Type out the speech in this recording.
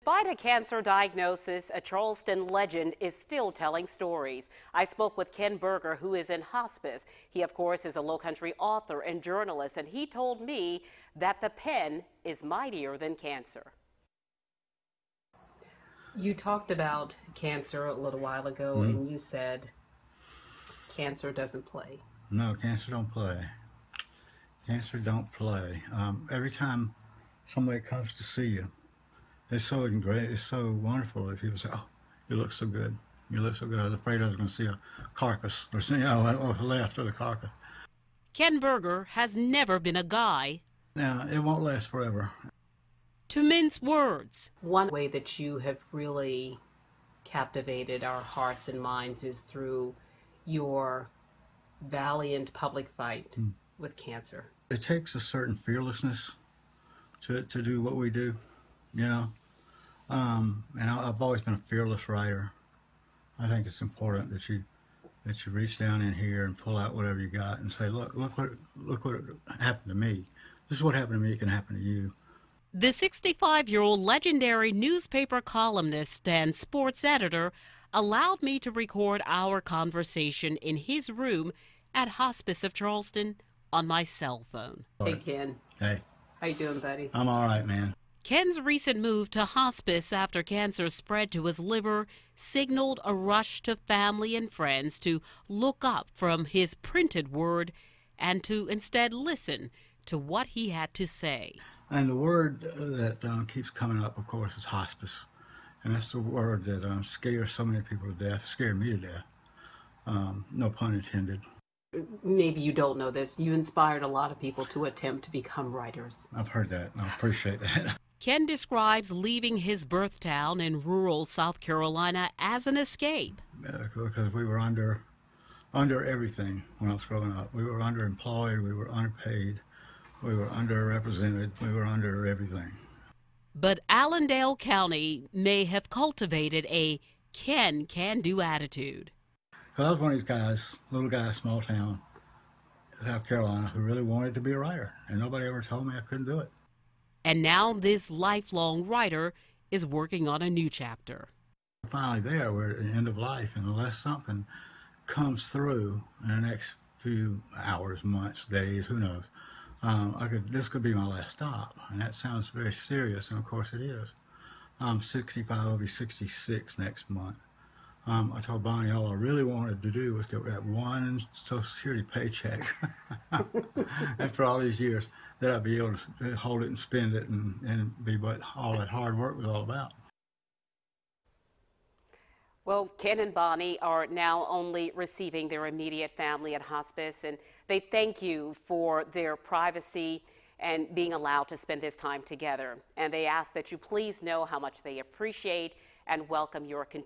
Despite a cancer diagnosis, a Charleston legend is still telling stories. I spoke with Ken Berger, who is in hospice. He, of course, is a Lowcountry author and journalist, and he told me that the pen is mightier than cancer. You talked about cancer a little while ago, and you said cancer doesn't play. No, cancer don't play. Cancer don't play. Every time somebody comes to see you, it's so great. It's so wonderful that people say, "Oh, you look so good. You look so good." I was afraid I was going to see a carcass or something, left of the carcass. Ken Berger has never been a guy. Now, it won't last forever. To mince words. One way that you have really captivated our hearts and minds is through your valiant public fight with cancer. It takes a certain fearlessness to do what we do, you know. And I've always been a fearless writer. I think it's important that you reach down in here and pull out whatever you got and say, look what happened to me. This is what happened to me. It can happen to you. The 65-year-old legendary newspaper columnist and sports editor allowed me to record our conversation in his room at Hospice of Charleston on my cell phone. Hey, Ken. Hey. How you doing, buddy? I'm all right, man. Ken's recent move to hospice after cancer spread to his liver signaled a rush to family and friends to look up from his printed word and to instead listen to what he had to say. And the word that keeps coming up, of course, is hospice. And that's the word that scares so many people to death, scared me to death. No pun intended. Maybe you don't know this. You inspired a lot of people to attempt to become writers. I've heard that, and I appreciate that. Ken describes leaving his birth town in rural South Carolina as an escape. Because we were under everything when I was growing up. We were underemployed, we were underpaid, we were underrepresented, we were under everything. But Allendale County may have cultivated a Ken can-do attitude. Because I was one of these guys, little guy, small town, South Carolina, who really wanted to be a writer. And nobody ever told me I couldn't do it. And now this lifelong writer is working on a new chapter. Finally there, we're at the end of life, and unless something comes through in the next few hours, months, days, who knows, this could be my last stop. And that sounds very serious, and of course it is. I'm 65, I'll be 66 next month. I told Bonnie all I really wanted to do was get that one Social Security paycheck after all these years, that I'd be able to hold it and spend it and be what all that hard work was all about. Well, Ken and Bonnie are now only receiving their immediate family at hospice, and they thank you for their privacy and being allowed to spend this time together. And they ask that you please know how much they appreciate and welcome your continued